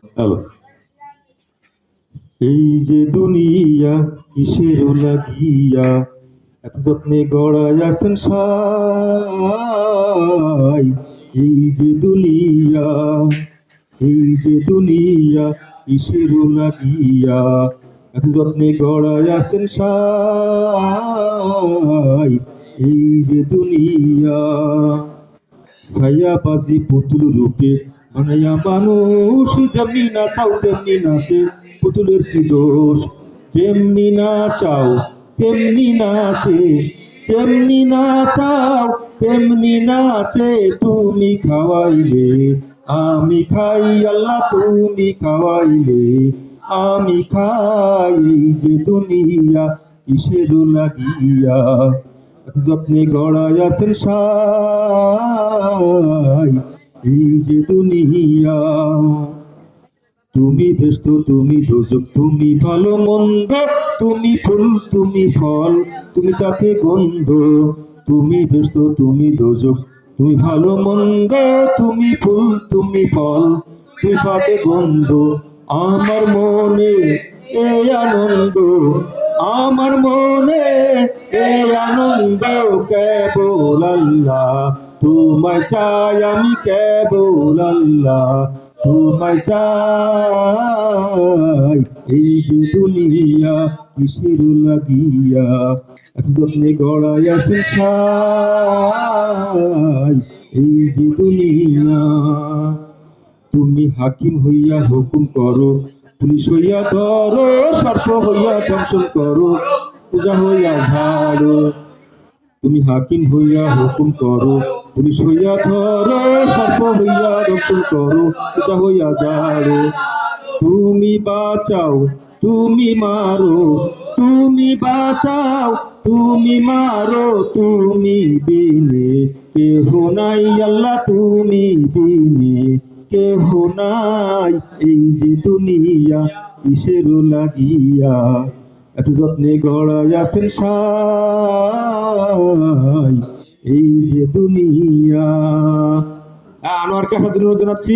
Hello. এই যে দুনিয়া কিসের লাগিয়া এত যত্নে গড়ায় আছেন সাই। এই যে দুনিয়া, এই যে দুনিয়া কিসের লাগিয়া এত যত্নে গড়ায় আছেন সাই। এই যে দুনিয়া ছায়াবাজি পুতুল রূপে বানাইয়া মানুষ যেমনি নাচাও তেমনি নাচে, পুতুলের কি দোষ? যেমনি নাচাও তেমনি নাচে, যেমনি নাচাও তেমনি নাচে। তুমি খাওয়াইলে আমি খাই, আল্লাহ তুমি খাওয়াইলে আমি খাই। এই যে দুনিয়া কিসের লাগিয়া যত্নে গড়ায় আছেন সাই। এই যে দুনিয়া, তুমি ব্যস্ত তুমি দোজক, তুমি ভালো মন্দ, তুমি ফুল তুমি ফল, তুমি তাকে গন্ধ। তুমি ব্যস্ত তুমি দোজক, তুমি ভালো মন্দ, তুমি ফুল তুমি ফল, তুমি তাকে গন্ধ। আমার মনে এই আনন্দ, আমার মনে এই আনন্দ কেবল আল্লাহ তোমায় চাই, আমি কেবল আল্লাহ তোমায় চাই। এই যে দুনিয়া কিসের লাগিয়া এত যত্নে গড়াই আছেন সাই। এই যে দুনিয়া, তুমি হাকিম হইয়া হুকুম করো, পুলিশ হইয়া ধরো, সর্প হইয়া দংশন করো, পূজা হইয়া ঝাড়ো। তুমি হাকিম হইয়া হুকুম করো, পুলিশ হইয়া ধরো, সর্প হইয়া দংশন করো, পূজা হইয়া ঝাড়ো। তুমি বাঁচাও তুমি মারো, তুমি বাঁচাও তুমি মারো, তুমি বিনে কেহ নাই, আল্লাহ তুমি বিনে কেহ নাই। এই যে দুনিয়া কিসের লাগিয়া এত যত্নে গড়ায় আছেন সাই। এই যে দুনিয়া। আনোয়ারকে হাজার জানাচ্ছি।